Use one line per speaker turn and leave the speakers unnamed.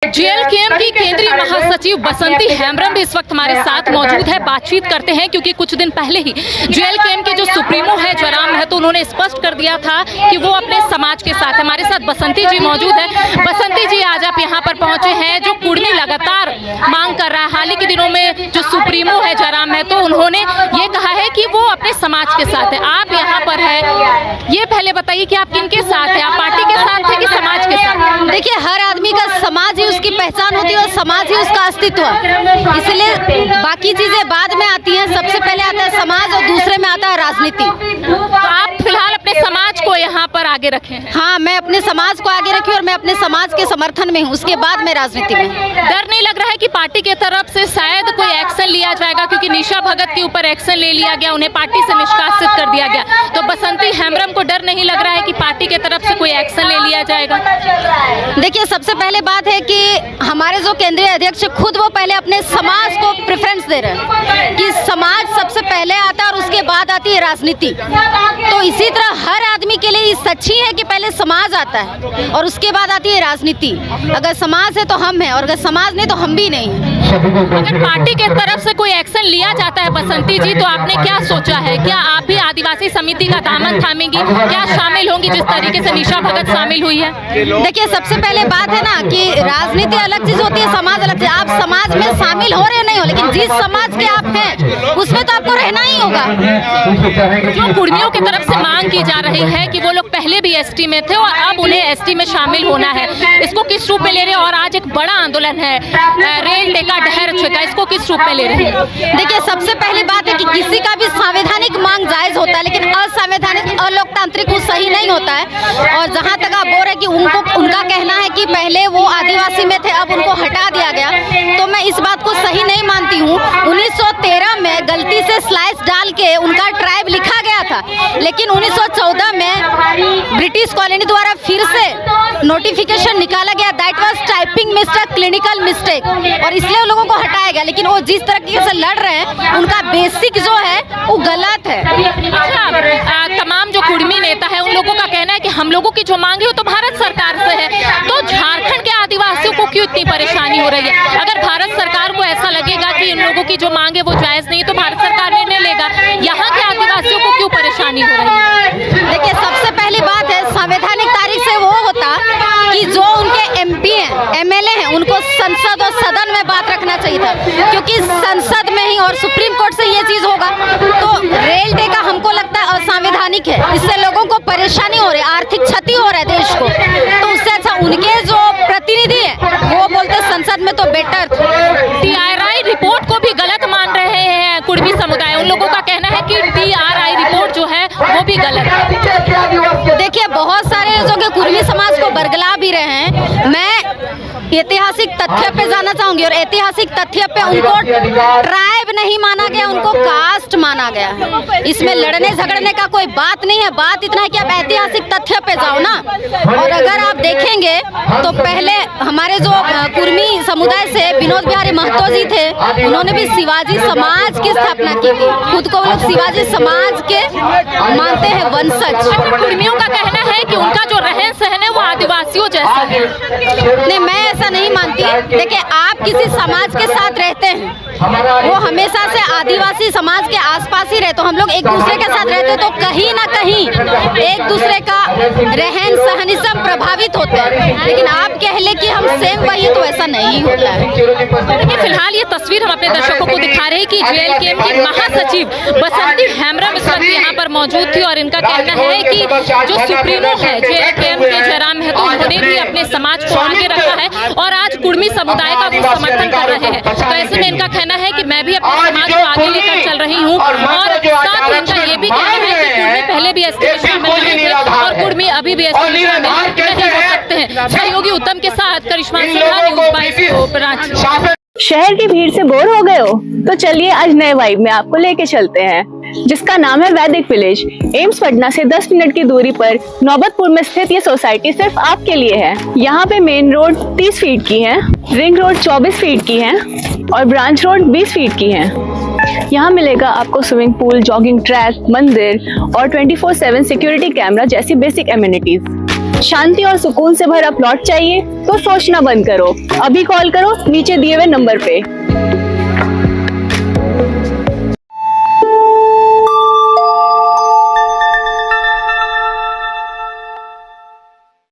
JLKM की केंद्रीय महासचिव बसंती हेम्ब्रम भी इस वक्त हमारे साथ मौजूद है। बातचीत करते हैं क्योंकि कुछ दिन पहले ही जेएलकेएम के जो सुप्रीमो है जयराम महतो, उन्होंने स्पष्ट कर दिया था कि वो अपने समाज के साथ। हमारे साथ बसंती जी मौजूद है। बसंती जी, आज आप यहाँ पर पहुंचे हैं। जो कुर्मी लगातार मांग कर रहा है, हाल ही के दिनों में जो सुप्रीमो है जयराम महतो, उन्होंने ये कहा है कि वो अपने समाज के साथ है। आप यहाँ पर है, ये पहले बताइए कि आप किनके साथ है? आप पार्टी के साथ है कि समाज के साथ?
देखिए, हर आदमी का समाज ही उसकी पहचान होती है और समाज ही उसका अस्तित्व है। इसलिए बाकी चीजें बाद में आती हैं। सबसे पहले आता है समाज और दूसरे में आता है राजनीति।
तो आप फिलहाल अपने समाज को यहाँ पर आगे रखे हैं?
हाँ, मैं अपने समाज को आगे रखी और मैं अपने समाज के समर्थन में हूँ। उसके बाद मैं राजनीति में।
डर नहीं लग रहा है कि पार्टी की तरफ से शायद कोई एक्शन लिया जाएगा? क्योंकि निशा भगत के ऊपर एक्शन ले लिया गया, उन्हें पार्टी से निष्कासित कर दिया गया। तो बसंती हेम्ब्रम को डर नहीं लग रहा है कि पार्टी की तरफ से कोई एक्शन ले लिया जाएगा?
देखिए, सबसे पहले बात है कि हमारे जो केंद्रीय अध्यक्ष खुद वो पहले अपने समाज को प्रेफरेंस दे रहे हैं कि समाज सबसे पहले आता है और उसके बाद आती है राजनीति। तो इसी तरह हर आदमी के लिए सच्ची है कि पहले समाज आता है और उसके बाद आती है राजनीति। अगर समाज है तो हम हैं और अगर समाज नहीं तो हम भी नहीं हैं।
अगर पार्टी के तरफ से कोई एक्शन लिया जाता है बसंती जी, तो आपने क्या सोचा है? क्या आप भी आदिवासी समिति का दामन थामेंगी? क्या शामिल होंगी जिस तरीके से निशा भगत शामिल हुई है?
देखिए, सबसे पहले बात है ना कि राजनीति अलग चीज होती है, समाज अलग चीज। आप समाज में शामिल हो रहे नहीं हो, लेकिन जिस समाज के आप हैं उसमें तो आपको रहना ही होगा।
जो कुर्मियों की तरफ से मांग की जा रही है कि वो लोग पहले भी एसटी में थे और अब उन्हें एसटी में शामिल होना है, इसको किस रूप में ले रहे हैं? और आज एक बड़ा आंदोलन है, रेल टेका डहर छेका, इसको किस रूप में ले रहे हैं?
देखिए, सबसे पहली बात है कि किसी का भी संवैधानिक मांग जायज होता है, लेकिन असंवैधानिक अलोकतांत्रिक वो सही नहीं होता है। और जहाँ तक आप बोल रहे कि उनका कहना है कि पहले वो आदिवासी में थे, अब उनको हटा दिया गया, तो मैं इस बात को सही नहीं मानती हूँ। 1913 में गलती से स्लाइस डाल के उनका ट्राइब लिखा गया था, लेकिन 1914 में ब्रिटिश कॉलोनी द्वारा फिर से नोटिफिकेशन निकाला गया। That was typing mistake, clinical mistake, और इसलिए लोगों को हटाया गया। लेकिन वो जिस तरीके से लड़ रहे हैं, उनका बेसिक जो है वो गलत है।
अच्छा, तमाम जो कुर्मी नेता है उन लोगों का कहना है कि हम लोगों की जो मांग है वो तो भारत सरकार से है, तो झारखंड के आदिवासियों को क्यों इतनी परेशानी हो रही है? अगर भारत सरकार को ऐसा लगेगा कि इन लोगों की जो मांग है वो जायज नहीं, तो भारत सरकार निर्णय लेगा। यहाँ के आदिवासियों को क्यों परेशानी हो रही है?
देखिए, सबसे पहली बात है, संवैधानिक तारीख से वो होता कि जो उनके एमपी हैं, एमएलए हैं, उनको संसद और सदन में बात रखना चाहिए था, क्योंकि संसद में ही और सुप्रीम कोर्ट से ये चीज होगा। तो रेल टेका हमको लगता है असंवैधानिक है, इससे लोगों को परेशानी हो रही है, आर्थिक क्षति हो रहा है देश को। तो उससे अच्छा उनके जो प्रतिनिधि है वो बोलते संसद में तो बेटर था।
टीआरआई रिपोर्ट को भी गलत मान रहे हैं कुर्मी समुदाय। उन लोगों का कहना है कि टीआरआई रिपोर्ट जो है वो भी गलत है।
देखिए, बहुत सारे जो कि कुर्मी समाज को बरगला भी रहे हैं। मैं ऐतिहासिक तथ्य पे जाना चाहूंगी, और ऐतिहासिक तथ्य पे उनको ट्राइब नहीं माना गया, उनको कास्ट माना गया है। इसमें लड़ने झगड़ने का कोई बात नहीं है। बात इतना है कि आप ऐतिहासिक तथ्य पे जाओ ना। और अगर आप देखेंगे तो पहले हमारे जो कुर्मी समुदाय से विनोद बिहारी महतो जी थे, उन्होंने भी शिवाजी समाज की स्थापना की थी। खुद को वो लोग शिवाजी समाज के मानते हैं वंशज।
कुर्मियों का कहना है कि उनका जो रहन सहन है वो आदिवासियों जैसा है।
नहीं, मैं ऐसा नहीं मानती। देखिए, आप किसी समाज के साथ रहते हैं, वो हमेशा से आदिवासी समाज के आसपास ही रहे, तो हम लोग एक दूसरे के साथ रहते हैं, तो कहीं ना कहीं एक दूसरे का रहन सहन प्रभावित होते हैं। लेकिन आप कह ले कि हम सेम वही, तो ऐसा नहीं होता है।
देखिए, फिलहाल ये तस्वीर हम अपने दर्शकों को दिखा रहे हैं कि जेएलकेएम की महासचिव बसंती हेम्ब्रम इस वक्त यहाँ पर मौजूद थी, और इनका कहना है कि जो सुप्रीमो है जेएलकेएम के जयराम महतो, उन्होंने भी अपने समाज को आगे रखा है और आज कुर्मी समुदाय का वो समर्थन कर रहे हैं। तो ऐसे में इनका कहना है कि मैं भी अपने समाज को आगे लेकर चल रही हूँ, और साथ ही इनका ये भी कहना है कि कुर्मी पहले भी एसटी में शामिल रहे थे और कुर्मी अभी भी एसटी में शामिल नहीं हो सकते हैं। सहयोगी उत्तम के साथ करिश्मा सिन्हा, न्यूज़ 22 रांची।
शहर की भीड़ से बोर हो गए हो? तो चलिए आज नए वाइब में आपको लेके चलते हैं, जिसका नाम है वैदिक विलेज। एम्स पटना से 10 मिनट की दूरी पर नौबतपुर में स्थित ये सोसाइटी सिर्फ आपके लिए है। यहाँ पे मेन रोड 30 फीट की है, रिंग रोड 24 फीट की है और ब्रांच रोड 20 फीट की है। यहाँ मिलेगा आपको स्विमिंग पूल, जॉगिंग ट्रैक, मंदिर और 24/7 सिक्योरिटी कैमरा जैसी बेसिक एमिनिटीज। शांति और सुकून से भरा प्लॉट चाहिए तो सोचना बंद करो, अभी कॉल करो नीचे दिए हुए नंबर पे।